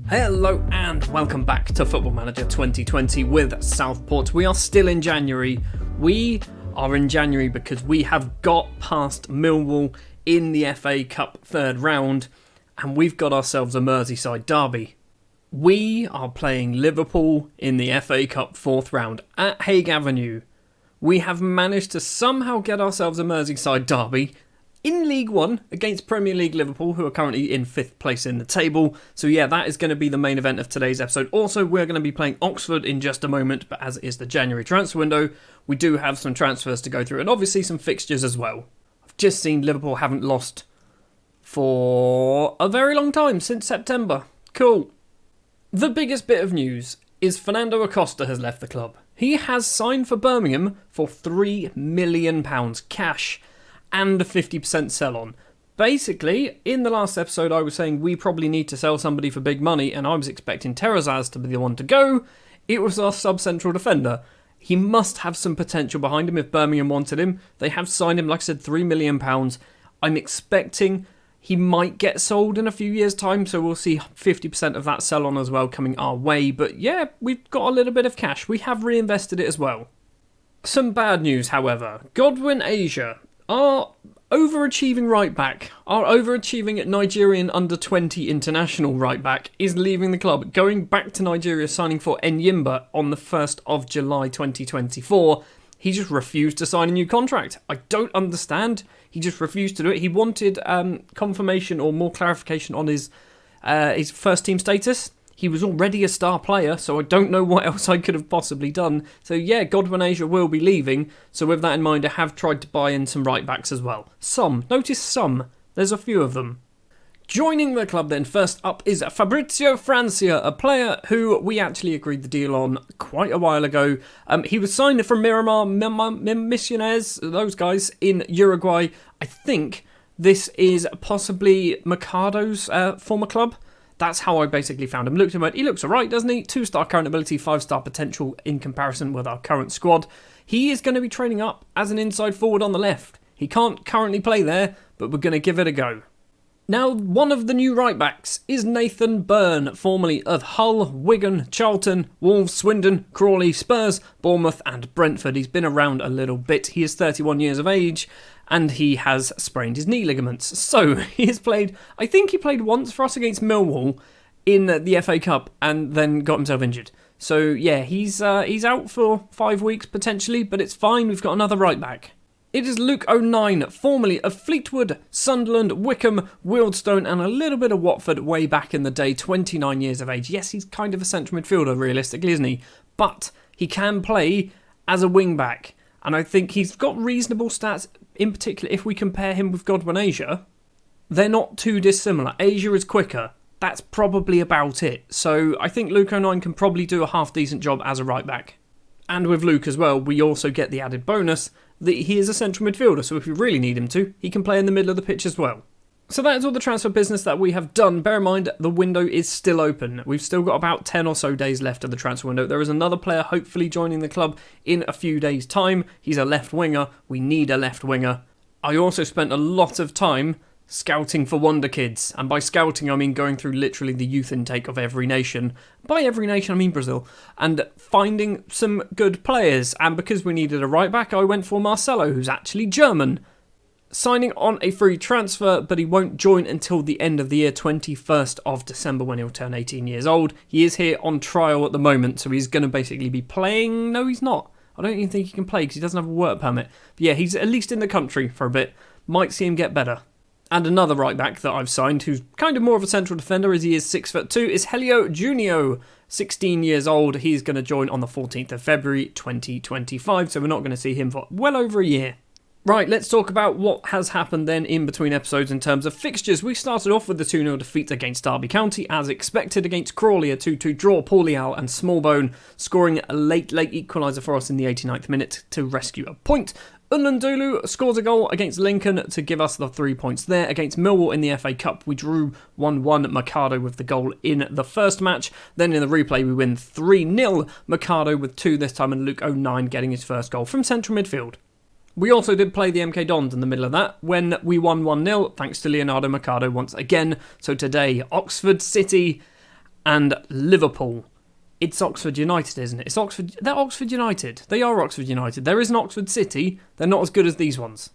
Hello and welcome back to Football Manager 2020 with Southport. We are still in January. We are in January because we have got past Millwall in the FA Cup third round and we've got ourselves a Merseyside derby. We are playing Liverpool in the FA Cup fourth round at Hague Avenue. We have managed to somehow get ourselves a Merseyside derby in League One against Premier League Liverpool, who are currently in 5th place in the table. So yeah, that is going to be the main event of today's episode. Also, we're going to be playing Oxford in just a moment, but as it is the January transfer window, we do have some transfers to go through and obviously some fixtures as well. I've just seen Liverpool haven't lost for a very long time, since September. Cool. The biggest bit of news is Fernando Acosta has left the club. He has signed for Birmingham for £3 million cash and a 50% sell-on. Basically, in the last episode I was saying we probably need to sell somebody for big money and I was expecting Terrazas to be the one to go. It was our sub-central defender. He must have some potential behind him if Birmingham wanted him. They have signed him, like I said, £3 million. I'm expecting he might get sold in a few years' time, so we'll see 50% of that sell-on as well coming our way. But yeah, we've got a little bit of cash. We have reinvested it as well. Some bad news, however. Godwin Asia, our overachieving right-back, our overachieving Nigerian under-20 international right-back, is leaving the club, going back to Nigeria, signing for Enyimba on the 1st of July 2024. He just refused to sign a new contract. I don't understand. He just refused to do it. He wanted confirmation or more clarification on his first-team status. He was already a star player, so I don't know what else I could have possibly done. So yeah, Godwin Asia will be leaving. So with that in mind, I have tried to buy in some right-backs as well. Some. Notice some. There's a few of them. Joining the club then, first up, is Fabrizio Francia, a player who we actually agreed the deal on quite a while ago. He was signed from Miramar Misiones, those guys, in Uruguay. I think this is possibly Mercado's former club. That's how I basically found him. Looked at him, went, he looks alright, doesn't he? 2-star current ability, 5-star potential in comparison with our current squad. He is going to be training up as an inside forward on the left. He can't currently play there, but we're going to give it a go. Now, one of the new right-backs is Nathan Byrne, formerly of Hull, Wigan, Charlton, Wolves, Swindon, Crawley, Spurs, Bournemouth and Brentford. He's been around a little bit. He is 31 years of age and he has sprained his knee ligaments. So, he has played, I think he played once for us against Millwall in the FA Cup and then got himself injured. So, yeah, he's out for 5 weeks potentially, but it's fine. We've got another right-back. It is Luke O'Nien, formerly of Fleetwood, Sunderland, Wickham, Wealdstone and a little bit of Watford way back in the day, 29 years of age. Yes, he's kind of a central midfielder realistically, isn't he? But he can play as a wing-back. And I think he's got reasonable stats, in particular if we compare him with Godwin Asia. They're not too dissimilar. Asia is quicker. That's probably about it. So I think Luke O'Nien can probably do a half-decent job as a right-back. And with Luke as well, we also get the added bonus that he is a central midfielder, so if we really need him to, he can play in the middle of the pitch as well. So that is all the transfer business that we have done. Bear in mind, the window is still open. We've still got about 10 or so days left of the transfer window. There is another player hopefully joining the club in a few days' time. He's a left winger. We need a left winger. I also spent a lot of time scouting for wonder kids, and by scouting I mean going through literally the youth intake of every nation. By every nation I mean Brazil, and finding some good players. And because we needed a right back, I went for Marcelo, who's actually German, signing on a free transfer, but he won't join until the end of the year, 21st of December, when he'll turn 18 years old. He is here on trial at the moment, so he's going to basically be playing. No, he's not. I don't even think he can play because he doesn't have a work permit. But yeah, he's at least in the country for a bit. Might see him get better. And another right-back that I've signed, who's kind of more of a central defender as he is 6'2", is Helio Junio, 16 years old. He's going to join on the 14th of February 2025, so we're not going to see him for well over a year. Right, let's talk about what has happened then in between episodes in terms of fixtures. We started off with the 2-0 defeat against Derby County, as expected, against Crawley, a 2-2 draw. Paulial and Smallbone scoring a late equaliser for us in the 89th minute to rescue a point. Unlandulu scores a goal against Lincoln to give us the 3 points there. Against Millwall in the FA Cup, we drew 1-1. Mercado with the goal in the first match. Then in the replay, we win 3-0. Mercado with 2 this time, and Luke O'Nien getting his first goal from central midfield. We also did play the MK Dons in the middle of that when we won 1-0 thanks to Leonardo Mercado once again. So today, Oxford City And Liverpool. It's Oxford United, isn't it? It's Oxford. They're Oxford United. They are Oxford United. There is an Oxford City. They're not as good as these ones.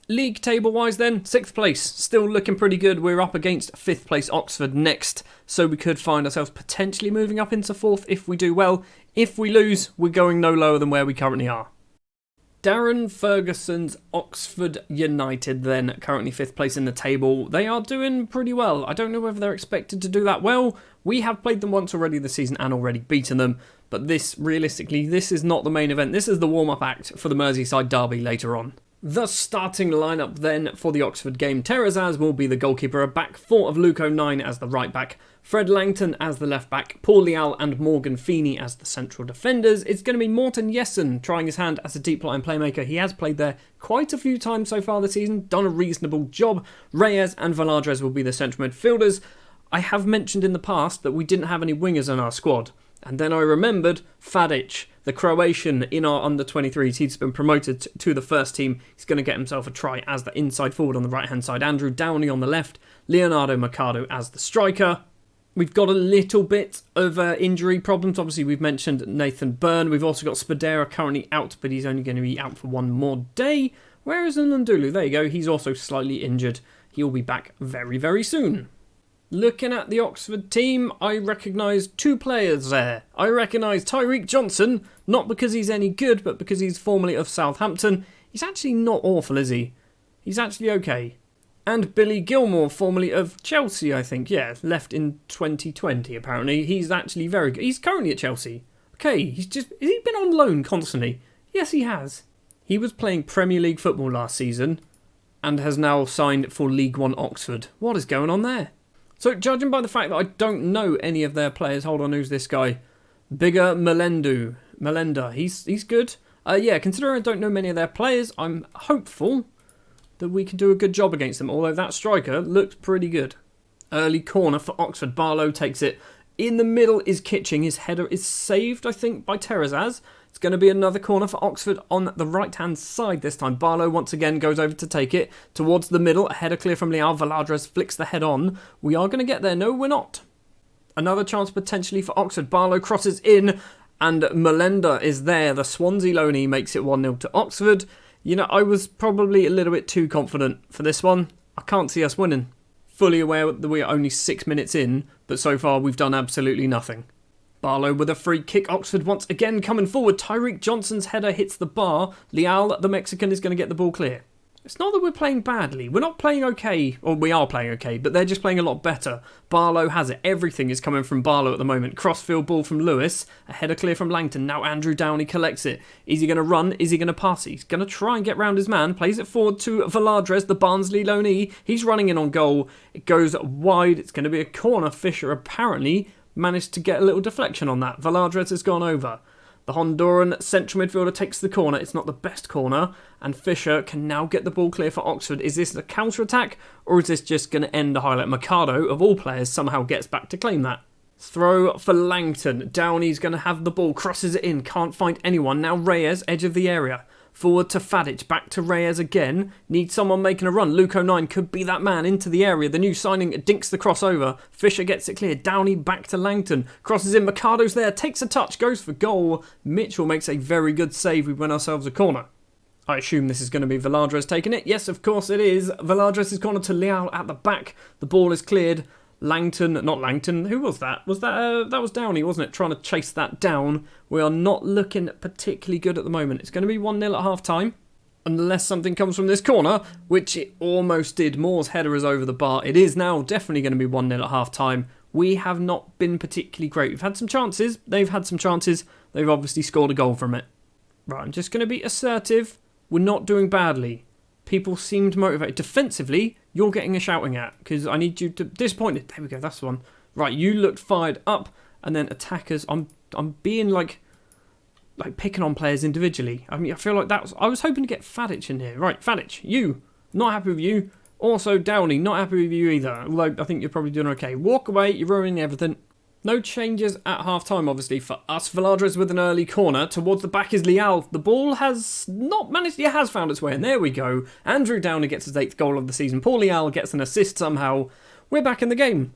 League table-wise then, 6th place. Still looking pretty good. We're up against 5th place Oxford next, so we could find ourselves potentially moving up into 4th if we do well. If we lose, we're going no lower than where we currently are. Darren Ferguson's Oxford United then, currently 5th place in the table. They are doing pretty well. I don't know whether they're expected to do that well. We have played them once already this season and already beaten them, but this, realistically, this is not the main event. This is the warm-up act for the Merseyside derby later on. The starting lineup then for the Oxford game. Terezaz will be the goalkeeper, a back four of Luke O'Nine as the right back, Fred Langton as the left back, Paul Leal and Morgan Feeney as the central defenders. It's going to be Morten Jessen trying his hand as a deep line playmaker. He has played there quite a few times so far this season, done a reasonable job. Reyes and Valadres will be the central midfielders. I have mentioned in the past that we didn't have any wingers in our squad. And then I remembered Fadic, the Croatian in our under-23s. He's been promoted to the first team. He's going to get himself a try as the inside forward on the right-hand side. Andrew Downey on the left. Leonardo Mercado as the striker. We've got a little bit of injury problems. Obviously, we've mentioned Nathan Byrne. We've also got Spadera currently out, but he's only going to be out for one more day. Where is Nlandulu? There you go. He's also slightly injured. He'll be back very, very soon. Looking at the Oxford team, I recognise two players there. I recognise Tyreek Johnson, not because he's any good, but because he's formerly of Southampton. He's actually not awful, is he? He's actually okay. And Billy Gilmore, formerly of Chelsea, I think. Yeah, left in 2020, apparently. He's actually very good. He's currently at Chelsea. Okay, has he been on loan constantly? Yes, he has. He was playing Premier League football last season and has now signed for League One Oxford. What is going on there? So, judging by the fact that I don't know any of their players, hold on, who's this guy? Bigger Melenda, he's good. Yeah, considering I don't know many of their players, I'm hopeful that we can do a good job against them, although that striker looks pretty good. Early corner for Oxford. Barlow takes it. In the middle is Kitching. His header is saved, I think, by Terezaz. It's going to be another corner for Oxford on the right-hand side this time. Barlow once again goes over to take it towards the middle. A header clear from Leal. Valadres flicks the head on. We are going to get there. No, we're not. Another chance potentially for Oxford. Barlow crosses in and Melenda is there. The Swansea loanee makes it 1-0 to Oxford. You know, I was probably a little bit too confident for this one. I can't see us winning. Fully aware that we are only 6 minutes in, but so far we've done absolutely nothing. Barlow with a free kick. Oxford once again coming forward. Tyreek Johnson's header hits the bar. Leal, the Mexican, is going to get the ball clear. It's not that we're playing badly. We're not playing okay. Or we are playing okay, but they're just playing a lot better. Barlow has it. Everything is coming from Barlow at the moment. Crossfield ball from Lewis. A header clear from Langton. Now Andrew Downey collects it. Is he going to run? Is he going to pass it? He's going to try and get round his man. Plays it forward to Valadres, the Barnsley loanee. He's running in on goal. It goes wide. It's going to be a corner. Fisher apparently managed to get a little deflection on that. Valadres has gone over. The Honduran central midfielder takes the corner. It's not the best corner. And Fisher can now get the ball clear for Oxford. Is this a counter-attack? Or is this just going to end the highlight? Mercado, of all players, somehow gets back to claim that. Throw for Langton. Downey's going to have the ball. Crosses it in. Can't find anyone. Now Reyes, edge of the area. Forward to Fadic, back to Reyes again. Needs someone making a run. Luke O'Nine could be that man into the area. The new signing dinks the crossover. Fisher gets it clear. Downey back to Langton. Crosses in. Mercado's there. Takes a touch. Goes for goal. Mitchell makes a very good save. We win ourselves a corner. I assume this is going to be Valadres taking it. Yes, of course it is. Valadres' corner to Leal at the back. The ball is cleared. Not Langton, who was that? That was Downey, wasn't it? Trying to chase that down. We are not looking particularly good at the moment. It's going to be 1-0 at half-time. Unless something comes from this corner, which it almost did. Moore's header is over the bar. It is now definitely going to be 1-0 at half-time. We have not been particularly great. We've had some chances. They've had some chances. They've obviously scored a goal from it. Right, I'm just going to be assertive. We're not doing badly. People seemed motivated. Defensively, you're getting a shouting at because I need you to... Disappointed. There we go, that's the one. Right, you looked fired up and then attackers... I'm being like picking on players individually. I mean, I feel like that was... I was hoping to get Fadic in here. Right, Fadic, you. Not happy with you. Also, Downey, not happy with you either. Although I think you're probably doing okay. Walk away, you're ruining everything. No changes at half-time, obviously, for us. Valadres with an early corner. Towards the back is Leal. The ball has not managed... It has found its way, and there we go. Andrew Downey gets his 8th goal of the season. Paul Leal gets an assist somehow. We're back in the game.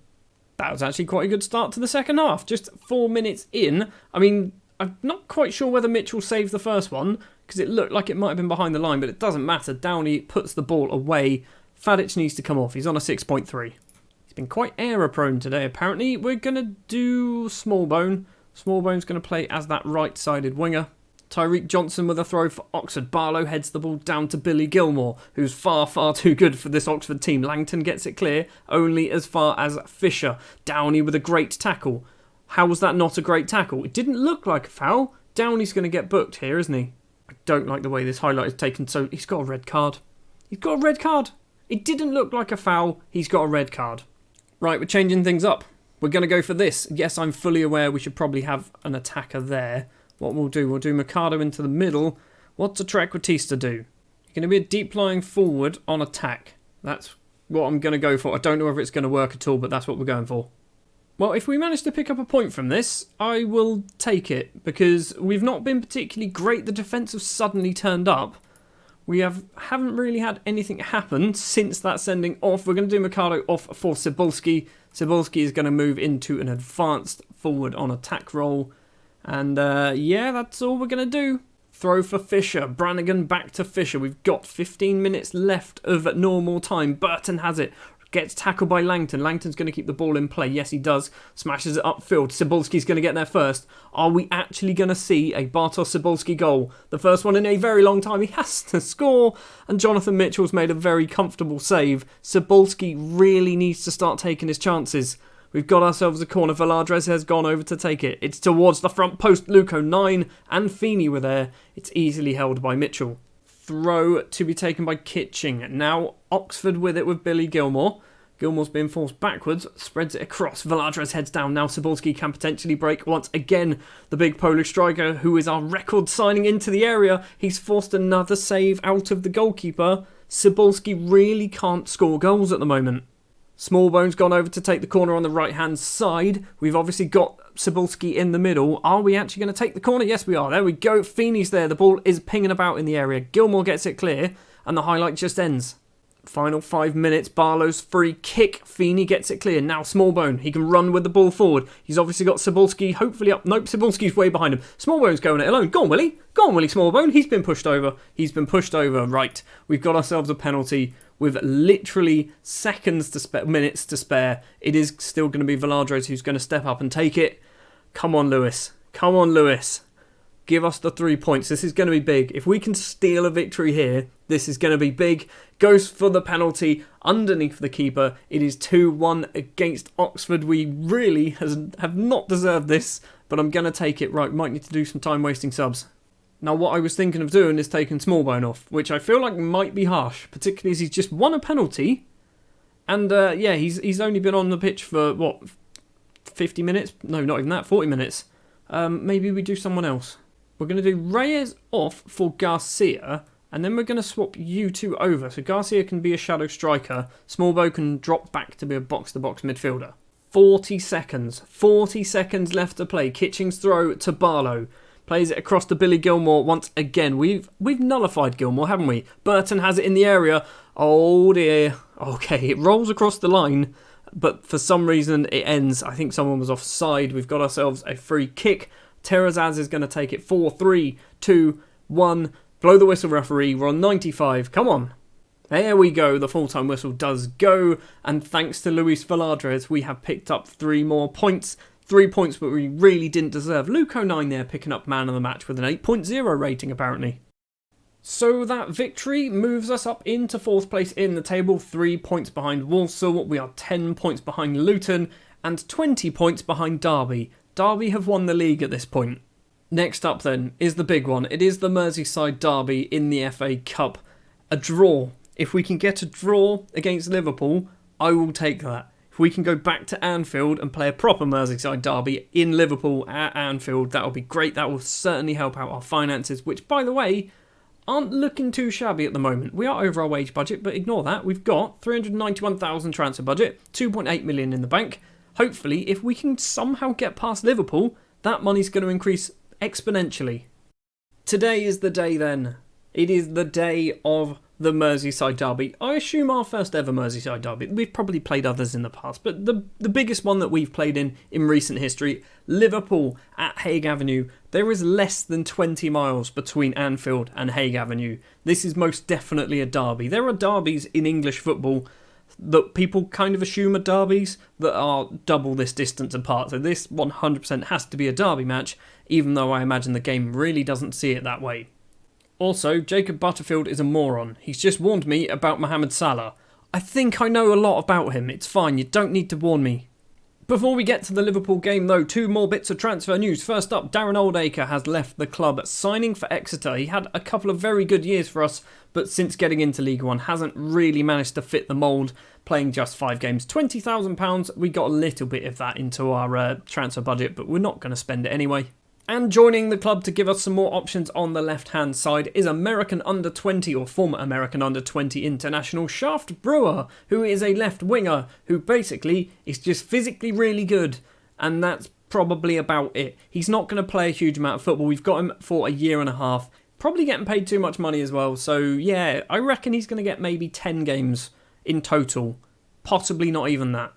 That was actually quite a good start to the second half. Just 4 minutes in. I mean, I'm not quite sure whether Mitchell saved the first one, because it looked like it might have been behind the line, but it doesn't matter. Downey puts the ball away. Fadic needs to come off. He's on a 6.3. He's been quite error-prone today, apparently. We're going to do Smallbone. Smallbone's going to play as that right-sided winger. Tyreek Johnson with a throw for Oxford. Barlow heads the ball down to Billy Gilmore, who's far, far too good for this Oxford team. Langton gets it clear, only as far as Fisher. Downey with a great tackle. How was that not a great tackle? It didn't look like a foul. Downey's going to get booked here, isn't he? I don't like the way this highlight is taken, so he's got a red card. He's got a red card. It didn't look like a foul. He's got a red card. Right, we're changing things up. We're going to go for this. Yes, I'm fully aware we should probably have an attacker there. What we'll do Mercado into the middle. What's a Trequartista do? You're going to be a deep lying forward on attack. That's what I'm going to go for. I don't know if it's going to work at all, but that's what we're going for. Well, if we manage to pick up a point from this, I will take it, because we've not been particularly great. The defence have suddenly turned up. We haven't really had anything happen since that sending off. We're going to do Mercado off for Cebulski. Cebulski is going to move into an advanced forward on attack role. And yeah, that's all we're going to do. Throw for Fisher. Brannigan back to Fisher. We've got 15 minutes left of normal time. Burton has it. Gets tackled by Langton. Langton's going to keep the ball in play. Yes, he does. Smashes it upfield. Cebulski's going to get there first. Are we actually going to see a Bartosz Cebulski goal? The first one in a very long time. He has to score. And Jonathan Mitchell's made a very comfortable save. Cebulski really needs to start taking his chances. We've got ourselves a corner. Veladrez has gone over to take it. It's towards the front post. Luco 9 and Feeney were there. It's easily held by Mitchell. Throw to be taken by Kitching. Now Oxford with it with Billy Gilmore. Gilmore's being forced backwards, spreads it across. Veladrez heads down. Now Cebulski can potentially break once again. The big Polish striker, who is our record signing into the area. He's forced another save out of the goalkeeper. Cebulski really can't score goals at the moment. Smallbone's gone over to take the corner on the right-hand side. We've obviously got Cebulski in the middle. Are we actually going to take the corner? Yes, we are. There we go. Feeney's there. The ball is pinging about in the area. Gilmore gets it clear, and the highlight just ends. Final 5 minutes. Barlow's free kick. Feeney gets it clear. Now Smallbone. He can run with the ball forward. He's obviously got Cebulski hopefully up. Nope, Cebulski's way behind him. Smallbone's going it alone. Go on, Willie. Go on, Willie Smallbone. He's been pushed over. He's been pushed over. Right. We've got ourselves a penalty with literally minutes to spare. It is still going to be Veladrez who's going to step up and take it. Come on, Lewis. Come on, Lewis. Give us the 3 points. This is going to be big. If we can steal a victory here, this is going to be big. Goes for the penalty underneath the keeper. It is 2-1 against Oxford. We really have not deserved this, but I'm going to take it. Right, might need to do some time-wasting subs. Now, what I was thinking of doing is taking Smallbone off, which I feel like might be harsh, particularly as he's just won a penalty. And, yeah, he's only been on the pitch for, what, 50 minutes? No, not even that, 40 minutes. Maybe we do someone else. We're going to do Reyes off for Garcia, and then we're going to swap you two over. So Garcia can be a shadow striker. Smallbone can drop back to be a box-to-box midfielder. 40 seconds. 40 seconds left to play. Kitching's throw to Barlow. Plays it across to Billy Gilmore once again. We've nullified Gilmore, haven't we? Burton has it in the area. Oh dear. Okay, it rolls across the line, but for some reason it ends. I think someone was offside. We've got ourselves a free kick. Terrazaz is going to take it. 4, 3, 2, 1. Blow the whistle, referee. We're on 95. Come on. There we go. The full-time whistle does go. And thanks to Luis Veladrez, we have picked up 3 more points. 3 points, but we really didn't deserve. Luco 9 there, picking up man of the match with an 8.0 rating, apparently. So that victory moves us up into 4th place in the table. 3 points behind Walsall. We are 10 points behind Luton and 20 points behind Derby. Derby have won the league at this point. Next up then is the big one. It is the Merseyside Derby in the FA Cup. A draw. If we can get a draw against Liverpool, I will take that. If we can go back to Anfield and play a proper Merseyside derby in Liverpool at Anfield, that will be great. That will certainly help out our finances, which, by the way, aren't looking too shabby at the moment. We are over our wage budget, but ignore that. We've got 391,000 transfer budget, 2.8 million in the bank. Hopefully, if we can somehow get past Liverpool, that money's going to increase exponentially. Today is the day then. It is the day of the Merseyside derby. I assume our first ever Merseyside derby. We've probably played others in the past, but the biggest one that we've played in recent history, Liverpool at Hague Avenue. There is less than 20 miles between Anfield and Hague Avenue. This is most definitely a derby. There are derbies in English football that people kind of assume are derbies that are double this distance apart. So this 100% has to be a derby match, even though I imagine the game really doesn't see it that way. Also, Jacob Butterfield is a moron. He's just warned me about Mohamed Salah. I think I know a lot about him. It's fine, you don't need to warn me. Before we get to the Liverpool game though, 2 more bits of transfer news. First up, Darren Oldacre has left the club, signing for Exeter. He had a couple of very good years for us, but since getting into League One hasn't really managed to fit the mould, playing just 5 games. £20,000, we got a little bit of that into our transfer budget, but we're not going to spend it anyway. And joining the club to give us some more options on the left-hand side is American Under-20 or former American Under-20 international Shaft Brewer, who is a left winger who basically is just physically really good, and that's probably about it. He's not going to play a huge amount of football. We've got him for a year and a half, probably getting paid too much money as well. So yeah, I reckon he's going to get maybe 10 games in total, possibly not even that.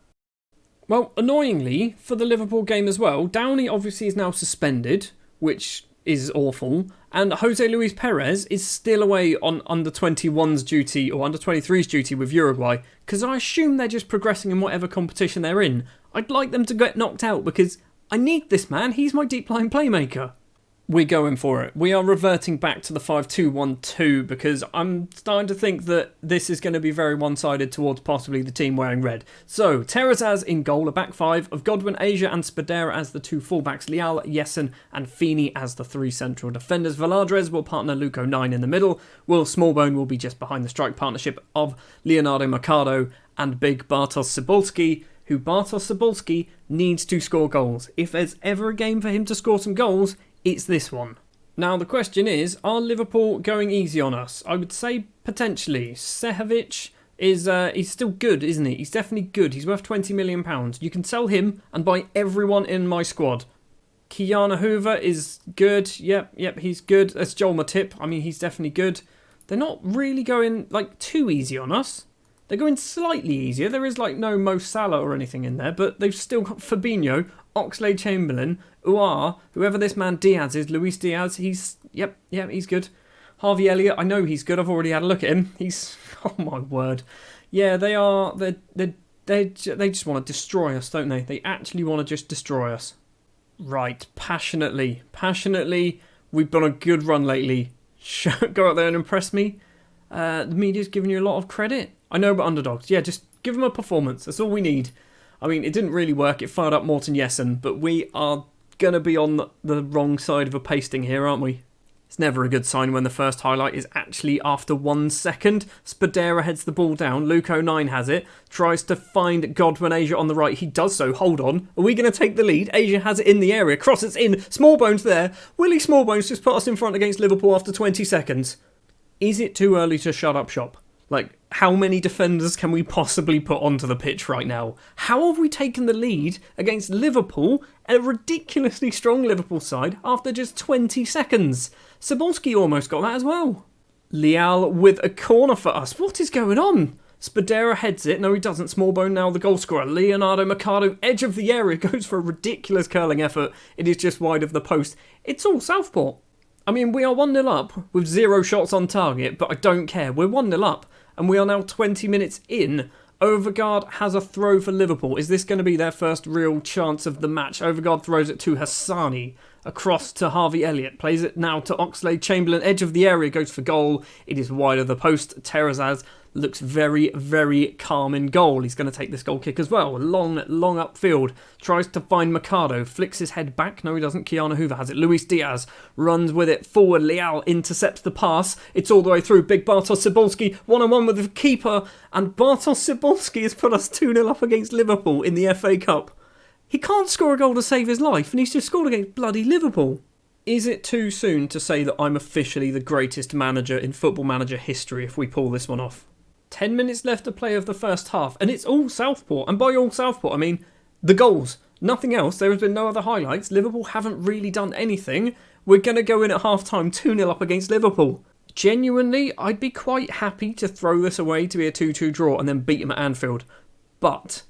Well, annoyingly, for the Liverpool game as well, Downey obviously is now suspended, which is awful, and Jose Luis Perez is still away on under-21's duty or under-23's duty with Uruguay, because I assume they're just progressing in whatever competition they're in. I'd like them to get knocked out because I need this man, he's my deep-line playmaker. We're going for it. We are reverting back to the 5-2-1-2 because I'm starting to think that this is going to be very one-sided towards possibly the team wearing red. So, Terrazas in goal, a back 5 of Godwin, Asia and Spadera as the 2 fullbacks, Leal, Jessen and Feeney as the 3 central defenders. Valadres will partner Luco 9 in the middle. Will Smallbone will be just behind the strike partnership of Leonardo Mercado and big Bartosz Cybulski, who Bartosz Cybulski needs to score goals. If there's ever a game for him to score some goals, it's this one. Now the question is, are Liverpool going easy on us? I would say potentially. Sehovic is he's still good, isn't he? He's definitely good. He's worth £20 million. You can sell him and buy everyone in my squad. Kiana Hoover is good. Yep, he's good. That's Joel Matip. I mean, he's definitely good. They're not really going too easy on us. They're going slightly easier. There is no Mo Salah or anything in there, but they've still got Fabinho, Oxlade-Chamberlain, Uar, whoever this man Diaz is, Luis Diaz, he's good. Harvey Elliott, I know he's good, I've already had a look at him. He's, oh my word. Yeah, they just want to destroy us, don't they? They actually want to just destroy us. Right, passionately, we've done a good run lately. Go out there and impress me. The media's giving you a lot of credit. I know about underdogs. Yeah, just give them a performance. That's all we need. I mean, it didn't really work. It fired up Morten Jessen, but we are going to be on the wrong side of a pasting here, aren't we? It's never a good sign when the first highlight is actually after 1 second. Spadera heads the ball down. Luco 9 has it. Tries to find Godwin Asia on the right. He does so. Hold on. Are we going to take the lead? Asia has it in the area. Crosses in. Smallbones there. Willie Smallbones just put us in front against Liverpool after 20 seconds. Is it too early to shut up shop? How many defenders can we possibly put onto the pitch right now? How have we taken the lead against Liverpool, a ridiculously strong Liverpool side, after just 20 seconds? Cybulski almost got that as well. Leal with a corner for us. What is going on? Spadera heads it. No, he doesn't. Smallbone now the goal scorer. Leonardo Mercado, edge of the area, goes for a ridiculous curling effort. It is just wide of the post. It's all Southport. I mean, we are 1-0 up with 0 shots on target, but I don't care. We're 1-0 up. And we are now 20 minutes in. Overgaard has a throw for Liverpool. Is this going to be their first real chance of the match? Overgaard throws it to Hassani. Across to Harvey Elliott. Plays it now to Oxlade-Chamberlain. Edge of the area, goes for goal. It is wide of the post. Terrazas looks very, very calm in goal. He's going to take this goal kick as well. Long upfield. Tries to find Mercado. Flicks his head back. No, he doesn't. Kiana Hoover has it. Luis Diaz runs with it forward. Leal intercepts the pass. It's all the way through. Big Bartosz Cybulski. 1-on-1 with the keeper. And Bartosz Cybulski has put us 2-0 up against Liverpool in the FA Cup. He can't score a goal to save his life, and he's just scored against bloody Liverpool. Is it too soon to say that I'm officially the greatest manager in Football Manager history if we pull this one off? 10 minutes left to play of the first half, and it's all Southport. And by all Southport, I mean the goals. Nothing else. There has been no other highlights. Liverpool haven't really done anything. We're going to go in at half-time 2-0 up against Liverpool. Genuinely, I'd be quite happy to throw this away to be a 2-2 draw and then beat them at Anfield. But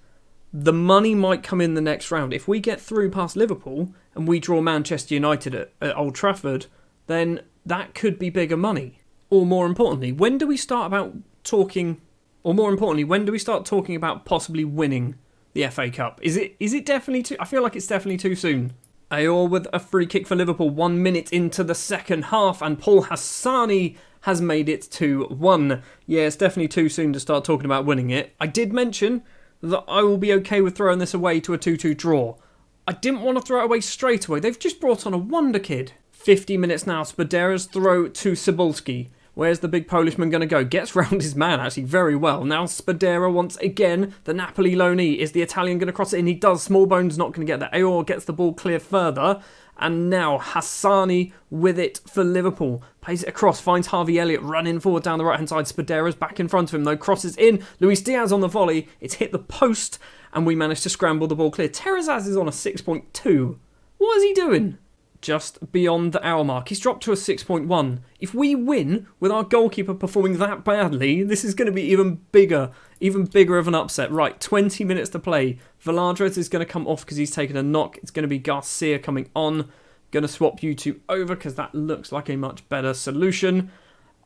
the money might come in the next round. If we get through past Liverpool and we draw Manchester United at Old Trafford, then that could be bigger money. Or more importantly, when do we start talking about possibly winning the FA Cup? Is it definitely too... I feel like it's definitely too soon. Ayor with a free kick for Liverpool 1 minute into the second half, and Paul Hassani has made it 2-1. Yeah, it's definitely too soon to start talking about winning it. I did mention that I will be okay with throwing this away to a 2-2 draw. I didn't want to throw it away straight away. They've just brought on a wonder kid. 50 minutes now, Spadera's throw to Cebulski. Where's the big Polishman going to go? Gets round his man actually very well. Now Spadera once again, the Napoli loanee. Is the Italian going to cross it in? He does. Smallbone's not going to get that. Ayor gets the ball clear further. And now Hassani with it for Liverpool. Plays it across, finds Harvey Elliott running forward down the right-hand side. Spadera's back in front of him though. Crosses in. Luis Diaz on the volley. It's hit the post and we managed to scramble the ball clear. Terrazas is on a 6.2. What is he doing? Just beyond the hour mark. He's dropped to a 6.1. If we win with our goalkeeper performing that badly, this is going to be even bigger of an upset. Right, 20 minutes to play. Veladres is going to come off because he's taken a knock. It's going to be Garcia coming on. Going to swap you two over because that looks like a much better solution.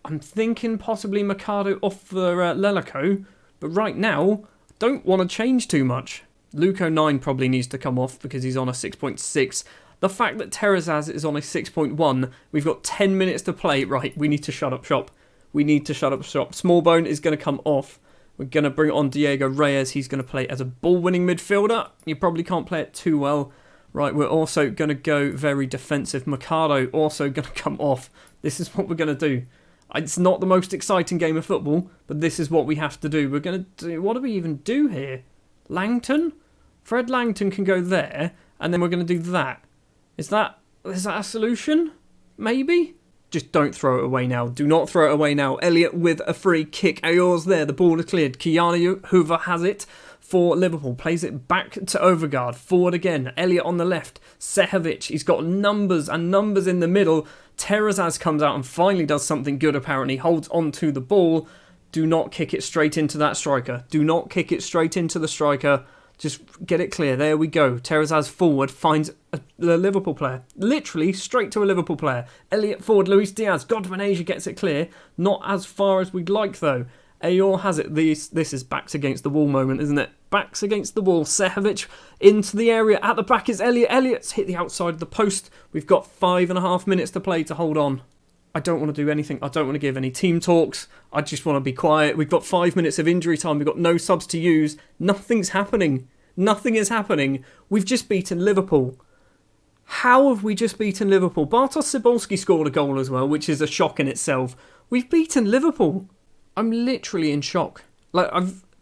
I'm thinking possibly Mercado off for Lelico, but right now, don't want to change too much. Luco 9 probably needs to come off because he's on a 6.6. The fact that Terrazas is on a 6.1, we've got 10 minutes to play. Right, we need to shut up shop. Smallbone is going to come off. We're going to bring on Diego Reyes. He's going to play as a ball-winning midfielder. You probably can't play it too well. Right, we're also going to go very defensive. Mercado also going to come off. This is what we're going to do. It's not the most exciting game of football, but this is what we have to do. We're going to do... What do we even do here? Langton? Fred Langton can go there, and then we're going to do that. Is that a solution? Maybe? Just don't throw it away now. Do not throw it away now. Elliott with a free kick. Ayor's there. The ball is cleared. Keanu Hoover has it for Liverpool. Plays it back to Overgaard. Forward again. Elliott on the left. Sehovic. He's got numbers and numbers in the middle. Terrazas comes out and finally does something good apparently. Holds on to the ball. Do not kick it straight into that striker. Do not kick it straight into the striker. Just get it clear. There we go. Terrazas forward finds a Liverpool player. Literally straight to a Liverpool player. Elliott forward. Luis Diaz. Godwin Asia gets it clear. Not as far as we'd like though. Ayor has it. This is backs against the wall moment, isn't it? Backs against the wall. Sehovic into the area. At the back is Elliott. Elliott's hit the outside of the post. We've got 5.5 minutes to play to hold on. I don't want to do anything. I don't want to give any team talks. I just want to be quiet. We've got 5 minutes of injury time. We've got no subs to use. Nothing's happening. Nothing is happening. We've just beaten Liverpool. How have we just beaten Liverpool? Bartosz Cebulski scored a goal as well, which is a shock in itself. We've beaten Liverpool. I'm literally in shock.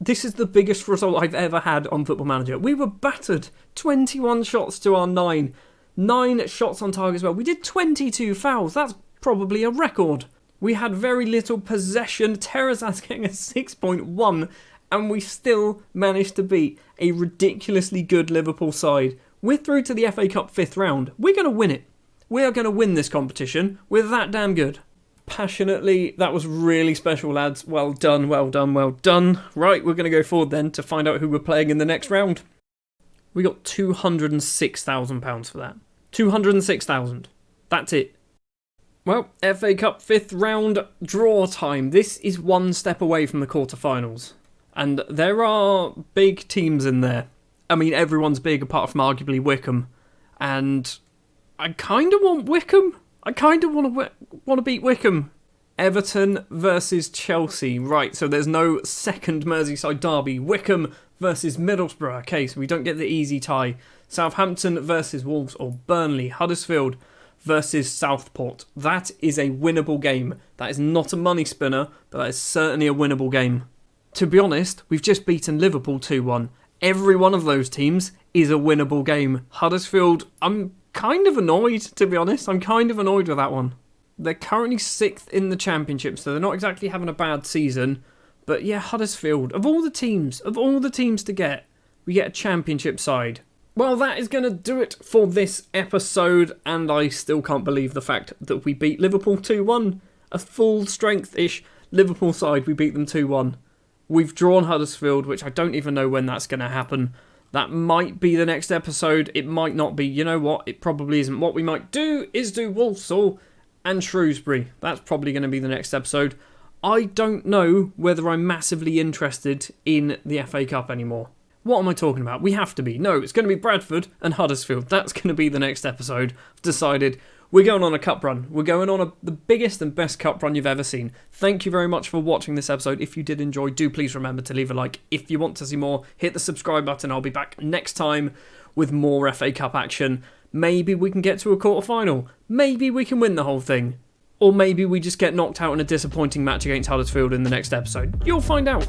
This is the biggest result I've ever had on Football Manager. We were battered. 21 shots to our 9. 9 shots on target as well. We did 22 fouls. That's probably a record. We had very little possession. Terrazas getting a 6.1, and we still managed to beat a ridiculously good Liverpool side. We're through to the FA Cup 5th round. We're going to win it. We are going to win this competition. We're that damn good. Passionately, that was really special, lads. Well done, well done, well done. Right, we're going to go forward then to find out who we're playing in the next round. We got £206,000 for that. 206,000. That's it. Well, FA Cup 5th round draw time. This is one step away from the quarterfinals. And there are big teams in there. I mean, everyone's big apart from arguably Wickham. And I kind of want Wickham. I kind of want to beat Wickham. Everton versus Chelsea. Right, so there's no second Merseyside derby. Wickham versus Middlesbrough. Okay, so we don't get the easy tie. Southampton versus Wolves or Burnley. Huddersfield versus Southport. That is a winnable game. That is not a money spinner, but that is certainly a winnable game. To be honest, we've just beaten Liverpool 2-1. Every one of those teams is a winnable game. Huddersfield, I'm kind of annoyed, to be honest. I'm kind of annoyed with that one. They're currently 6th in the Championship, so they're not exactly having a bad season. But yeah, Huddersfield, of all the teams to get, we get a Championship side. Well, that is going to do it for this episode, and I still can't believe the fact that we beat Liverpool 2-1. a full strength-ish Liverpool side. We beat them 2-1. We've drawn Huddersfield, which I don't even know when that's going to happen. That might be the next episode. It might not be. You know what? It probably isn't. What we might do is do Walsall and Shrewsbury. That's probably going to be the next episode. I don't know whether I'm massively interested in the FA Cup anymore. What am I talking about? We have to be. No, it's going to be Bradford and Huddersfield. That's going to be the next episode. I've decided we're going on a cup run. We're going on the biggest and best cup run you've ever seen. Thank you very much for watching this episode. If you did enjoy, do please remember to leave a like. If you want to see more, hit the subscribe button. I'll be back next time with more FA Cup action. Maybe we can get to a quarter-final. Maybe we can win the whole thing. Or maybe we just get knocked out in a disappointing match against Huddersfield in the next episode. You'll find out.